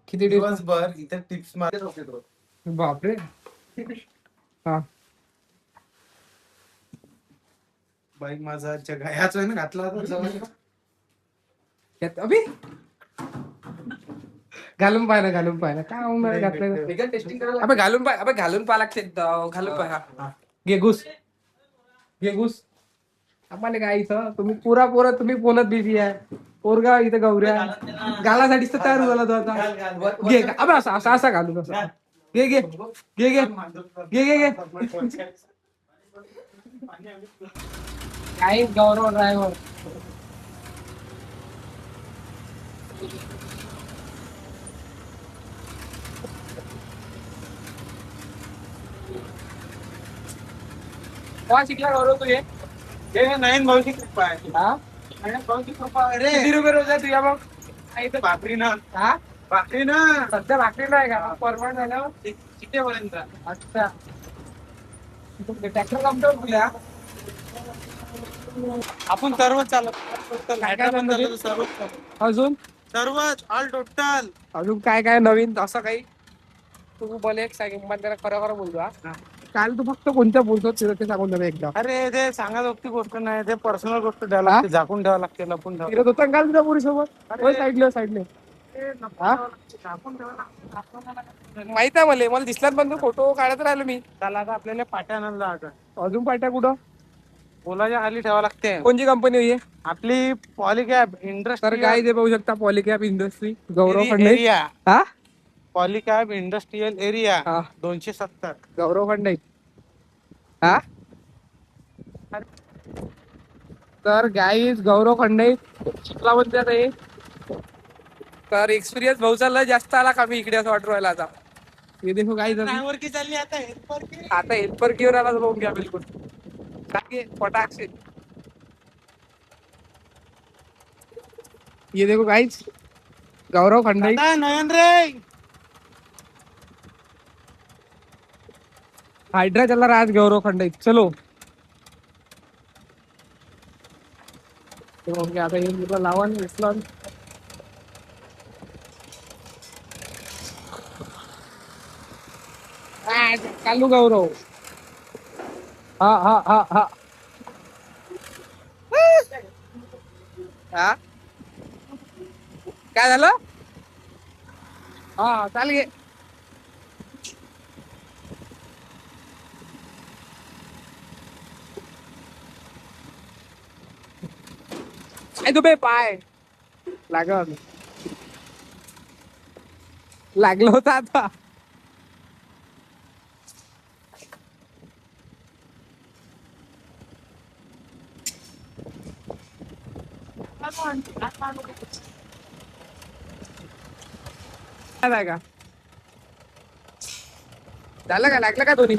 किती दिवसभर इथे टिप्स मारत. बापरे. हा बाईक माझा ह्याच वेळेने घातला होता जवळ. अभि घालून पाहिलं काय घातलं टेस्टिंग करायला. घालून पाहा लागते घालून पाहा. घे घुस आम्हाला काय इथं तुम्ही पुरा तुम्ही बोलत बिझी आहे. पोरगा इथं गौऱ्या घालासाठीच तर तयार झाला तो आता. घे अबे असा घालू तसा. घे काय गौरव ड्रायव्हर. शिकला गौरव तू हे नयन भाऊची कृपा आहे. हा नयन भाऊची कृपा आहे रे. किती रुपये रोज आहे तुझ्या मग इथं भाकरी ना. हा भाकरी ना सध्या भाकरी नाही का परमनंट झाल्यावर कितीपर्यंत. अच्छा ट्रॅक्टर कंप्युटर तुला आपण सर्वच चालत अजून सर्वच ऑल टोटल. अजून काय नवीन असं काही तू बोल एक सांग मला खरं बोलतो. हा काल तू फक्त कोणत्या बोलतो ते सांगून दे एकदा. अरे ते सांगायची गोष्ट नाही, ते पर्सनल गोष्ट द्यावं लागते, झाकून ठेवावं लागते, लपून ठेवावं फिरत होता काल तुझ्या पोरी सोबत साईडले माहित आहे मला दिसलात पण तू फोटो काढत राहिलो मी. त्याला आता आपल्याला पाट्या आणायला आता. अजून पाट्या कुठं पोलाच्या खाली ठेवावं लागते. कोणची कंपनी आहे आपली पॉलिकॅब इंडस्ट्री. तर काय ते पाहू शकता पॉलिकॅब इंडस्ट्री गौरव खंडे. एरिया हा पॉलिकॅब इंडस्ट्रियल एरिया 270 गौरव खंडे. हा तर गाईज गौरव खंडे शिकला म्हणते आता हे. तर एक्सपिरियन्स भाऊ चालला जास्त आला का मी इकडे असं वाटू राहिला आता. हे देखो गाईज ड्रायव्हर की चालली आता आता हेल्पर घेऊन आला बघून घ्या बिलकुल फटाक से. ये देखो गाइस गौरव खंडे. नयन रे हाइड्रा चल रहा है आज गौरव खंडे. चलो आता हे मुलं लावा इस्लाम. चालू गौरव. हा हा हा हा हा काय झालं. हा चाल गे. काय तू बे पाय लागलं होतं आता. का झालं का लागलं का दोन्ही.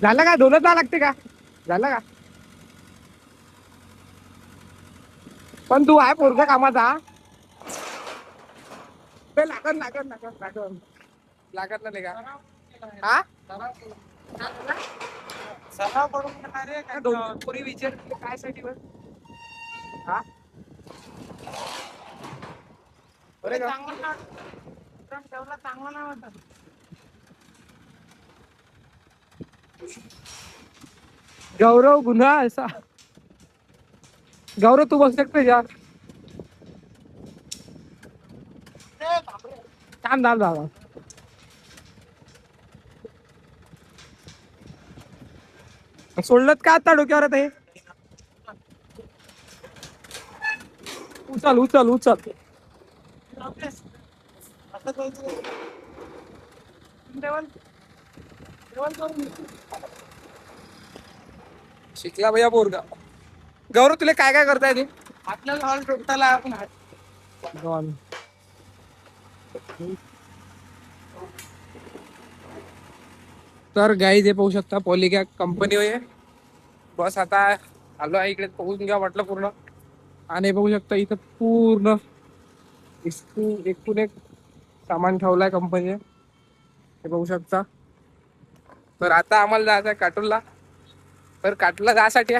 झालं का दोनच जा लागते का. झालं का पण तू आहे पोरगा कामाचा. लागत नाही का हा सराव पडून दोन पोरी विचार काय साठी हा चांगला नाही वाटत. गौरव गुन्हा ऐसा. गौरव तू बस सकते यार. थांब सोडलं का आता डोक्यावर आता हे. उचल शिकला भैया पोरगा. गौरव तुला काय करता येते. आपल्याला हॉल टोटल आपण तर गाईज हे पाहू शकता पॉलिकॅब कंपनी आहे. बस आता आलो आहे इकडे पाहून घ्या म्हटलं पूर्ण. आणि पाहू शकता इथं पूर्ण एकूण एक सामान ठेवलाय कंपनी, हे बघू शकता. तर आता आम्हाला जायचं आहे काटोलला. तर काटोलला जायसाठी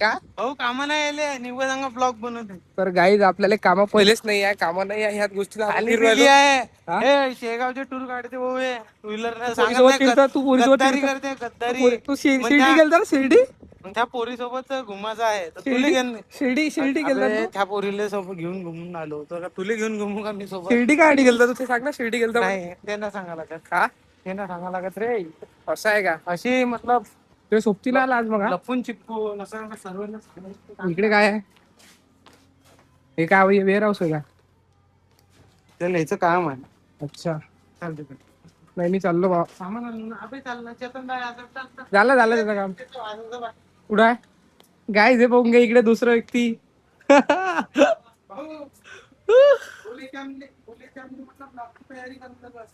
का हो कामा नाही आले निव्वळ चांगला ब्लॉग बनवते. तर गाईज आपल्याला कामं पहिलेच नाही आहे, कामं नाही आहे ह्याच गोष्टीला आपण खाली फिरू राहिलो. दिली आहे. हा? हे शेगावचे टूर काढते भाऊ हे टू व्हीलर पोरीसोबत फिरतो, तू पोरीसोबत गद्दारी फिरतो. करते गद्दारी. तू मग शिर्डी त्या- गेलता ना, शिर्डी मग त्या पोरी सोबत घुमायचं आहे तर तुला शिर्डी घेऊन शिर्डी गेलता अबे, तू. त्या पोरीला सोबत घेऊन घुमून आलो तर तुला घेऊन घुमू का मी सोबत. शिर्डी का गेलता तू ते सांग ना, शिर्डी गेलता म्हणून. नाही त्यांना सांगा लागत का त्यांना सांगा लागत रे. असं आहे का? अशी मतलब ते सोबतीला आला आज मग हा? लपून चिपकून असं सर्वांना इकडे काय आहे? हे काय वेअर हाऊस आहे का? त्याला याचं काम आहे. अच्छा, चालते नाही मी चाललो बा. सामान आणून अबे चाललं चेतन बाई, आता चालतं. झालं त्याचं काम. कुठं आहे गाय? जे पाहून घ्या इकडे दुसरा व्यक्ती.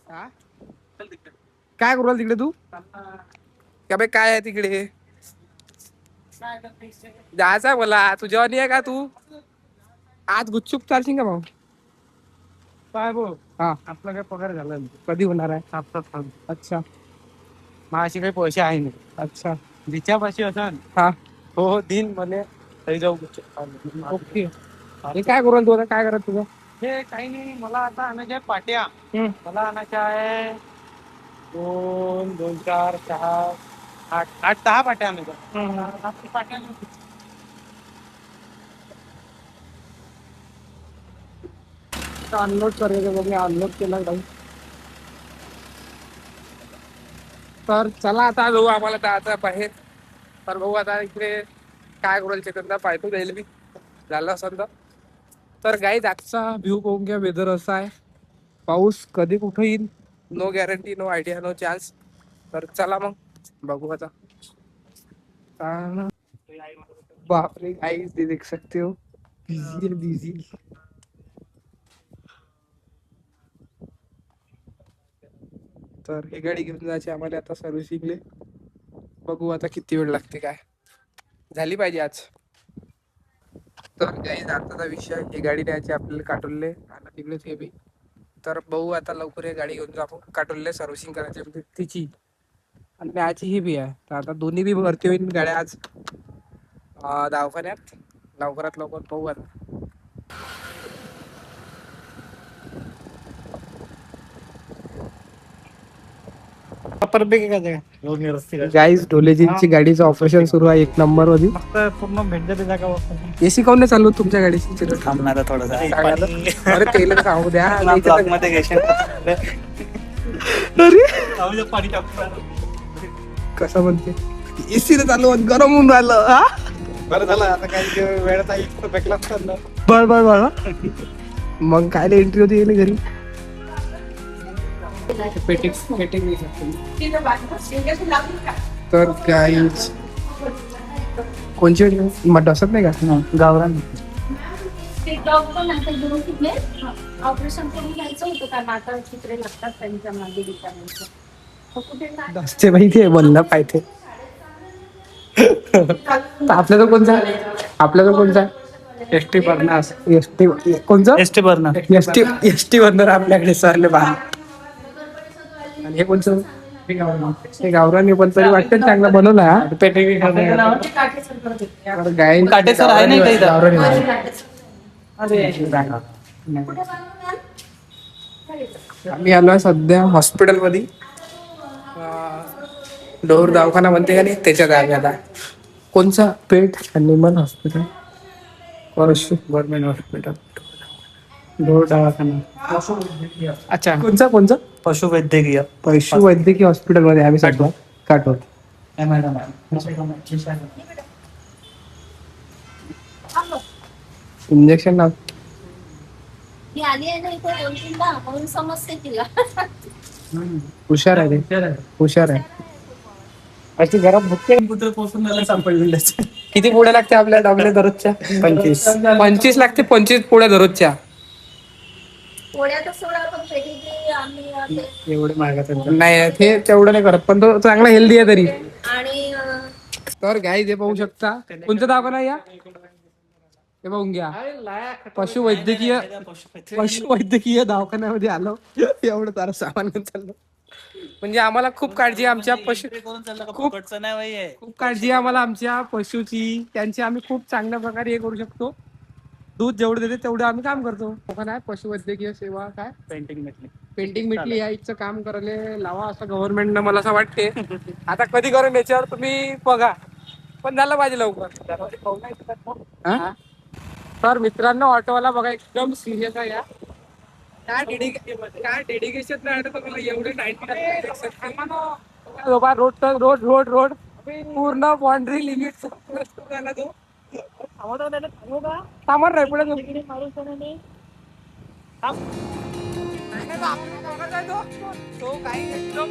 हा? काय करू राहिला तिकडे तू? का बे काय आहे तिकडे? जायचं मला तुझ्यावर नाही आहे का? तू आज गुपचूप चालशील का भाऊ? काय भाऊ हा, आपला काय पगार झाला नाही. कधी होणार आहे? सात अच्छा माझी काही पैसे आहे नाही. अच्छा. जिच्यापाशी असन हा, हो दिन मले तरी जाऊ. ओके. हे काय करू राहिला तू आता? काय करत तुझं? हे काही नाही मला आता आणायच्या आहे पाट्या. मला आणायच्या आहे 2, 2, 4, 6, 8, 10 पाट्या आणायच्या. पाट्या अनलोड करायचं बघ, मी अनलोड केला काही. तर चला आता जाऊ, आम्हाला जायचं बाहेर. तर भाऊ आता इकडे काय करू चेतनदा पाहतो जाईल मी, झालं असं तर गाईज आजचा व्ह्यू पाहून घ्या. वेदर असा आहे, पाऊस कधी कुठं येईल no guarantee, no idea, no chance. तर चला मग बघू आता. बापरे गाईज देख सकते हो, बिझी बिझी. तर ही गाडी घेऊन जायची आम्हाला आता सर्व्हिसिंगले. बघू आता किती वेळ लागते, काय झाली पाहिजे आज. तर गाईज आताचा विषय, ही गाडी न्यायची आपल्याला काटोलले आणि तिकडेच हे बी. तर बघू आता लवकर ही गाडी घेऊन जाऊ आपण काटोलले, सर्व्हिसिंग करायची म्हणजे तिची आणि न्यायची ही बी आहे. तर आता दोन्ही बी भरती होईल गाड्या आज दवाखान्यात लवकरात लवकर. बघू आता. गाईज ढोलेजींची गाडीचं ऑपरेशन सुरू आहे 1 नंबर मध्ये. पूर्ण भेटते जागा. एसी काऊन नाही चालू तुमच्या गाडीची? थांबणार थोडं. अरे तेल सांगू द्या. मध्ये कसं म्हणते एसी ने चालू गरम होऊन राहिलं. हा बरं झालं आता काही वेळाचा इतकं भेटला असताना. बर मग काय एंट्री होती येईल घरी. तर गाईज कोणची मग डसत नाही का गावरान? ऑपरेशन करून घ्यायचं होतं कारण आता चित्रे लागतात त्यांच्या मागे दुकानांचं. डसते माहिती आहे, बोलला पाहिजे. आपल्याला कोणता एसटी बरनास. एसटी कोणचं? एसटी भरणार. एसटी वरणार आपल्याकडे सरले बा. आणि हे कोणचं? हे गावरान पण तरी वाटतं चांगला बनवला. काटेसर आहे नाही काही गावरान आम्ही आलोय सध्या हॉस्पिटल मध्ये. डोर दवाखाना म्हणते का नाही, त्याच्यात आम्ही आता. कोणचा? Pet animal hospital, Parshu government hospital, डोर दवाखाना. अच्छा, कोणचा? पशुवैद्यकीय. पशु वैद्यकीय हॉस्पिटल मध्ये आम्ही सध्या काटोल. मॅडम इंजेक्शन लाव. मी आली आहे ना इथे 2-3दा म्हणून समजते तिला. हुशार आहे रे, हुशार आहे. अशी घरात भुकते. पुत्र पोहोचून झालं सापडलेलं. किती पोळ्या लागते आपल्या डबले दररोजच्या? 25 लागते. 25 पोळ्या दररोजच्या. पोळ्या तर सोडा पण पेटी आम्ही एवढे महागात नाही ते तेवढं नाही करत, पण तो चांगला हेल्दी आहे तरी. आणि तर गाई जे पाहू शकता. कोणतं दवाखाना या हे बघून घ्या पशुवैद्यकीय दवाखान्यामध्ये आलो एवढं सारं सामान घेऊन चाललो. म्हणजे आम्हाला खूप काळजी आहे आमच्या पशु खूप काळजी आहे आम्हाला आमच्या पशुची. त्यांची आम्ही खूप चांगल्या प्रकारे हे करू शकतो. दूध जेवढं देते तेवढं आम्ही काम करतो. काय पशुवैद्यकीय सेवा काय पेंटिंग मिटली या इथचं काम करायला लावा असं गव्हर्नमेंटनं मला असं वाटते. आता कधी करून याच्यावर तुम्ही बघा पण झालं पाहिजे लवकर. तर मित्रांनो ऑटोवाला बघा एकदम सिरियस आहे. काय डेडिकेशन एवढे रोड पूर्ण बाउंड्री लिमिट सामान नाही पुढे तो काही एकदम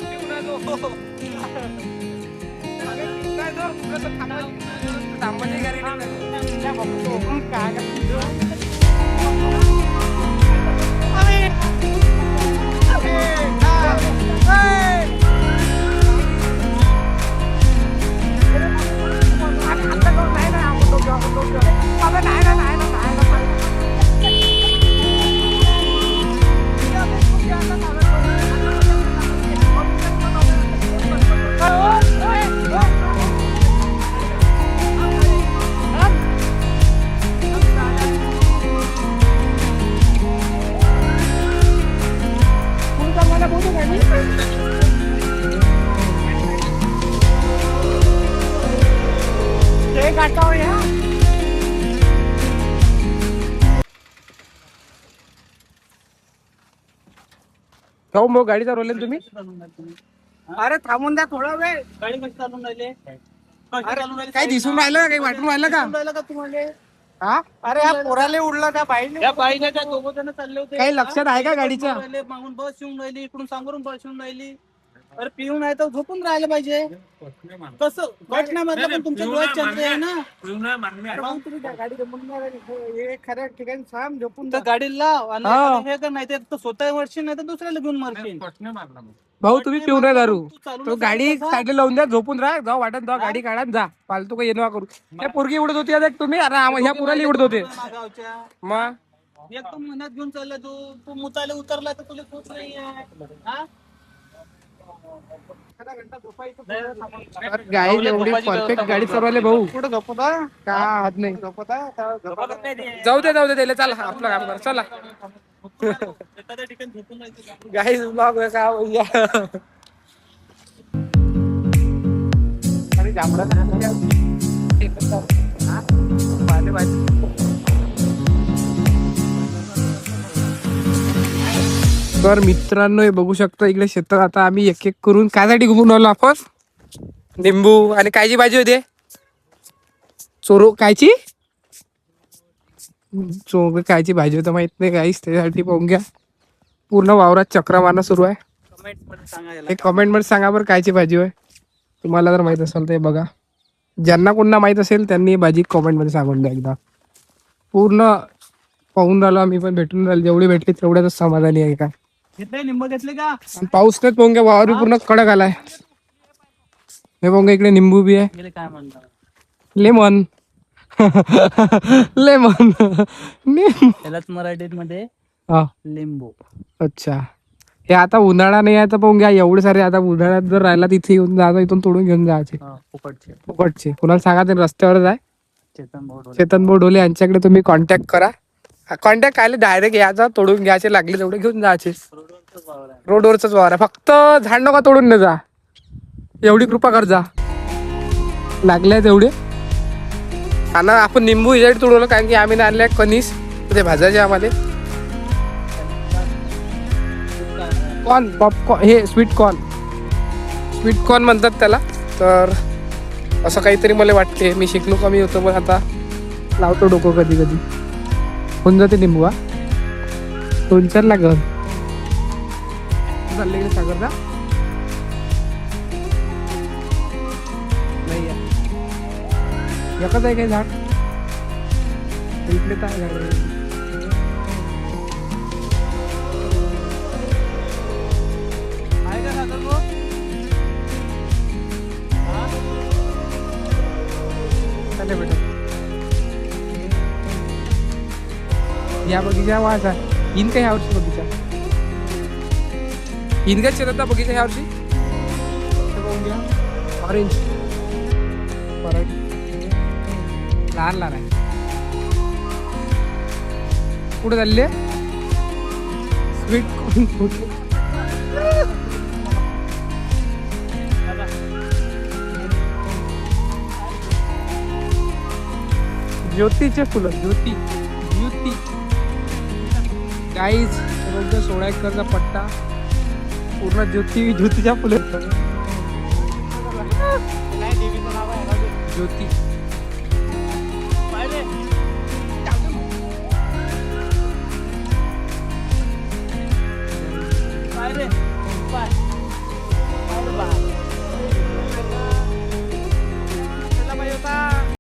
हो मग गाडी चालवली तुम्ही. अरे थांबून द्या थोडा वेळ. गाडी कशी चालून राहिले काही दिसून राहिलं काही वाटून राहिलं का तुम्हाला? हा अरे या पोराले उडला त्या बाईने. त्या बाईने त्या दोघं जण चालले होते. काही लक्षात आहे का गाडीच्या? मागून बस येऊन राहिली, इकडून सांगून बस येऊन राहिली. अरे पिऊन आहे तर झोपून राहिलं पाहिजे. कसं गट नाही मारलं पण तुमच्या डोळ्यात चलते आहे ना. खऱ्या ठिकाणी थांब झोपून तर गाडी लाव आणि हे कर, नाही तर स्वतः मरशील नाही तर दुसऱ्याला घेऊन मरशील. भाऊ तुम्ही पिऊ नये दारू. तो गाडी साईडला लावून द्या झोपून राहा. जाऊ वाटत जाऊ गाडी काढा जा फालतू काही येणं करू. त्या पोरगी उडत होती आता तुम्ही अरे ह्या पुराला उडत होते गावच्या मग एकदम मनात घेऊन चालला तू मुताले उतरला तर तुला खूप नाही आहे. गाडी एवढी परफेक्ट गाडी चालवायला भाऊ कुठं झोपता का हात नाही. झोपता जाऊ दे त्याला चला आपलं काम कर चला. एखाद्या ठिकाणी झोपून राहायचं. गाईज ब्लॉग का भैया तर मित्रांनो हे बघू शकता इकडे शेतात आता आम्ही एक एक करून कायसाठी घुमून आलो आपण. लिंबू आणि कायची भाजी होते कायची कायची भाजी होतं माहित नाही काहीच. त्याच्यासाठी पाहून घ्या पूर्ण वावरात चक्र मारणं सुरू आहे. हे कमेंट मध्ये सांगा बरं कायची भाजी होय. तुम्हाला जर माहित असेल तर बघा. ज्यांना कोणा माहित असेल त्यांनी भाजी कमेंट मध्ये सांगून द्या. एकदा पूर्ण पाहून राहिलो आम्ही पण भेटून राहिलो. जेवढी भेटली तेवढ्याच समाधानी आहे. काय निंब घेतले का? पाऊस नाही पाहून घ्या वावर पूर्ण कडक आलाय. हे पाहून घ्या इकडे निंबू बी आहे. काय म्हणता लेमन लेमन त्यालाच मराठीत मध्ये हा लिंबू. अच्छा हे आता उन्हाळा नाही आहे तर पाहून घ्या एवढे सारे. आता उन्हाळ्यात जर राहिला तिथे येऊन जा इथून तोडून घेऊन जायचे फुकटचे. कुणाला सांगा ते रस्त्यावर जाय चेतन भाऊ ढोले यांच्याकडे तुम्ही कॉन्टॅक्ट करा. कॉन्टॅक्ट आले डायरेक्ट याचा तोडून घ्यायचे लागले तेवढे घेऊन जायचे. रोडवरच वावर आहे फक्त झाड नका तोडून न जा एवढी कृपा कर जा लागले तेवढे. आणि आपण निंबू यासाठी तोडवलं कारण की आम्ही आणले कणीस ते भाजायचे आम्हाला. कॉर्न पॉपकॉर्न हे स्वीट कॉर्न म्हणतात त्याला. तर असं काहीतरी मला वाटते. मी शिकलो कमी होतो पण आता लावतो डोकं कधी कधी होऊन जाते लिंबू. 2-4 लागल चालले गेले सागर जा नाही एकच आहे काही झाड इकडे काय झाड आहे का सागर भाऊ? बेटा या बगीचा वाचा इन का ह्या वर्षी बगीचा इन काय शेतात बगीचा ह्या वर्षी ऑरेंज परत लहान लहान आहे कुठे चालले स्वीट कॉर्न कुठे ज्योतीचे फुलं ज्योती ज्योती गाईज 16 एकरचा पट्टा पूर्ण ज्योतीच्या फुलं नाही देवीचं नाव आहे ज्योती